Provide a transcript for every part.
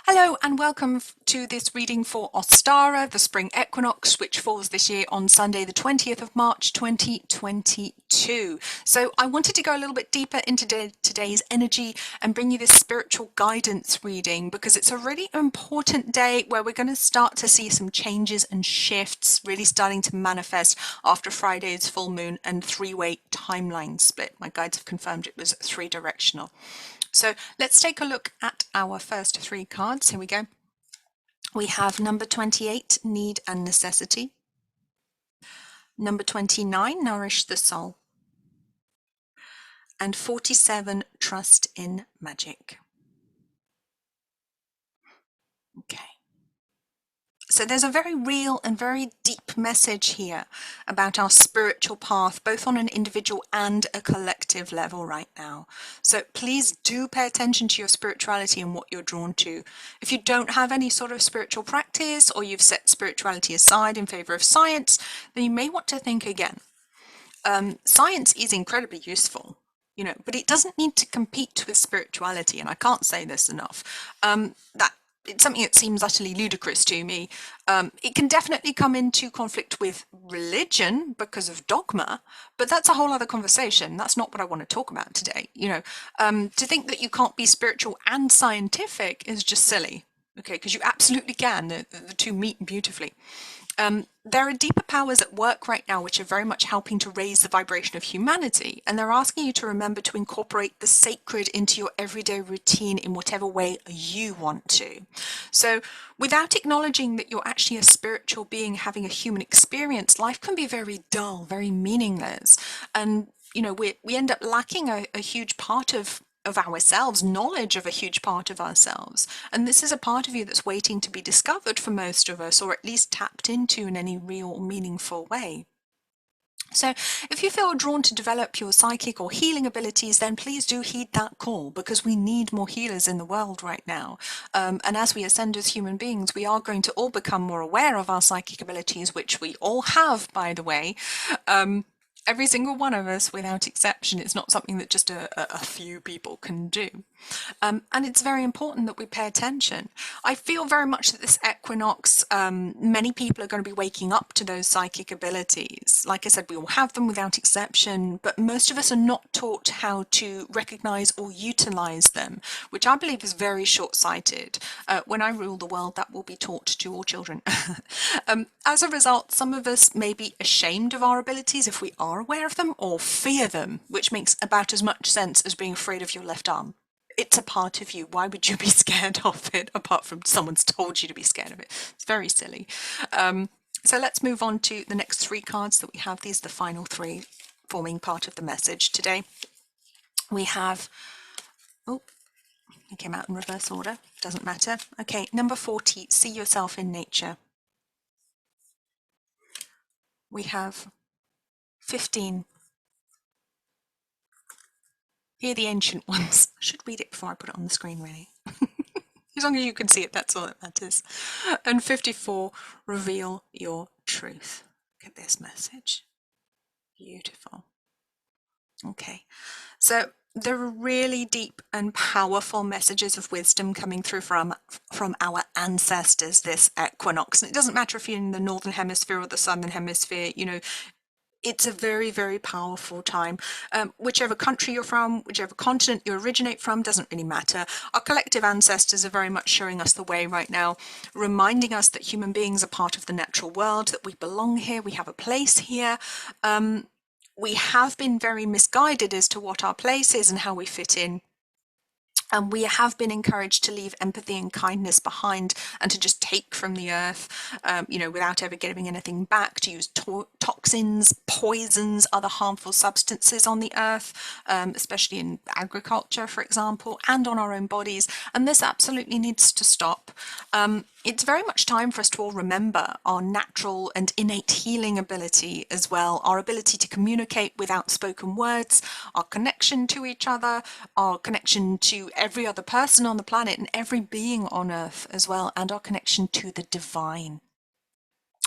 Hello and welcome to this reading for Ostara, the Spring Equinox, which falls this year on Sunday the 20th of March 2022. So I wanted to go a little bit deeper into today's energy and bring you this spiritual guidance reading because it's a really important day where we're going to start to see some changes and shifts really starting to manifest after Friday's full moon and three-way timeline split. My guides have confirmed it was three-directional. So let's take a look at our first three cards. Here we go. We have number 28, Need and Necessity. Number 29, Nourish the Soul. And 47, Trust in Magic. Okay. So there's a very real and very deep message here about our spiritual path, both on an individual and a collective level right now. So please do pay attention to your spirituality and what you're drawn to. If you don't have any sort of spiritual practice, or you've set spirituality aside in favor of science, then you may want to think again. Science is incredibly useful, but it doesn't need to compete with spirituality, and I can't say this enough. That it's something that seems utterly ludicrous to me. It can definitely come into conflict with religion because of dogma, but that's a whole other conversation. That's not what I want to talk about today. To think that you can't be spiritual and scientific is just silly, okay? Because you absolutely can. The two meet beautifully. There are deeper powers at work right now which are very much helping to raise the vibration of humanity, and they're asking you to remember to incorporate the sacred into your everyday routine in whatever way you want to. So without acknowledging that you're actually a spiritual being having a human experience, life can be very dull, very meaningless, and we end up lacking a huge part of ourselves, knowledge of a huge part of ourselves. And this is a part of you that's waiting to be discovered for most of us, or at least tapped into in any real meaningful way. So if you feel drawn to develop your psychic or healing abilities, then please do heed that call, because we need more healers in the world right now. And as we ascend as human beings, we are going to all become more aware of our psychic abilities, which we all have, by the way. Every single one of us, without exception. It's not something that just a few people can do. And it's very important that we pay attention. I feel very much that this equinox, many people are going to be waking up to those psychic abilities. Like I said, we all have them without exception, but most of us are not taught how to recognize or utilize them, which I believe is very short-sighted. When I rule the world, that will be taught to all children. As a result, some of us may be ashamed of our abilities if we are aware of them, or fear them, which makes about as much sense as being afraid of your left arm. It's a part of you. Why would you be scared of it, apart from someone's told you to be scared of it? It's very silly. So let's move on to the next three cards that we have. These are the final three forming part of the message today. We have, oh, it came out in reverse order. Doesn't matter. Okay, number 40, see yourself in nature. We have 15, hear the ancient ones. I should read it before I put it on the screen, really. As long as you can see it, that's all that matters. And 54, reveal your truth. Look at this message. Beautiful. Okay, so there are really deep and powerful messages of wisdom coming through from our ancestors this equinox. And it doesn't matter if you're in the northern hemisphere or the southern hemisphere, it's a very, very powerful time. Whichever country you're from, whichever continent you originate from, doesn't really matter. Our collective ancestors are very much showing us the way right now, reminding us that human beings are part of the natural world, that we belong here, we have a place here. We have been very misguided as to what our place is and how we fit in. And we have been encouraged to leave empathy and kindness behind and to just take from the earth, without ever giving anything back, to use toxins, poisons, other harmful substances on the earth, especially in agriculture, for example, and on our own bodies. And this absolutely needs to stop. It's very much time for us to all remember our natural and innate healing ability as well, our ability to communicate without spoken words, our connection to each other, our connection to every other person on the planet and every being on earth as well, and our connection to the divine.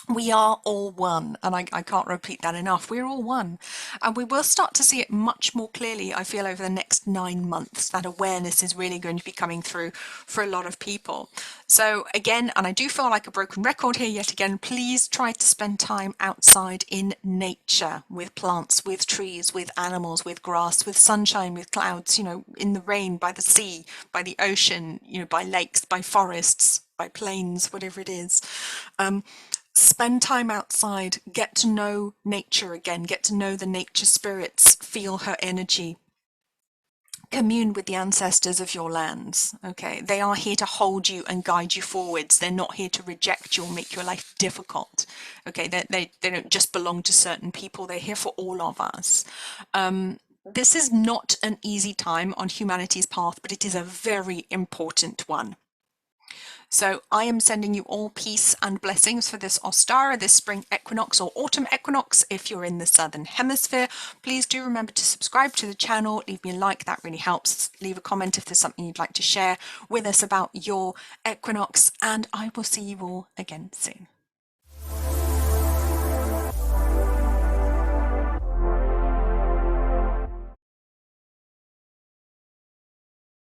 We are all one, and I can't repeat that enough. We're all one, and we will start to see it much more clearly, I feel, over the next 9 months. That awareness is really going to be coming through for a lot of people. So again, and I do feel like a broken record here yet again, please try to spend time outside in nature, with plants, with trees, with animals, with grass, with sunshine, with clouds, you know, in the rain, by the sea, by the ocean, you know, by lakes, by forests, by plains, whatever it is. Spend time outside, get to know nature again, get to know the nature spirits, feel her energy, commune with the ancestors of your lands. Okay, they are here to hold you and guide you forwards. They're not here to reject you or make your life difficult. Okay, they don't just belong to certain people, they're here for all of us. This is not an easy time on humanity's path, but it is a very important one. So I am sending you all peace and blessings for this Ostara, this spring equinox or autumn equinox. If you're in the southern hemisphere, please do remember to subscribe to the channel, leave me a like, that really helps. Leave a comment if there's something you'd like to share with us about your equinox, and I will see you all again soon.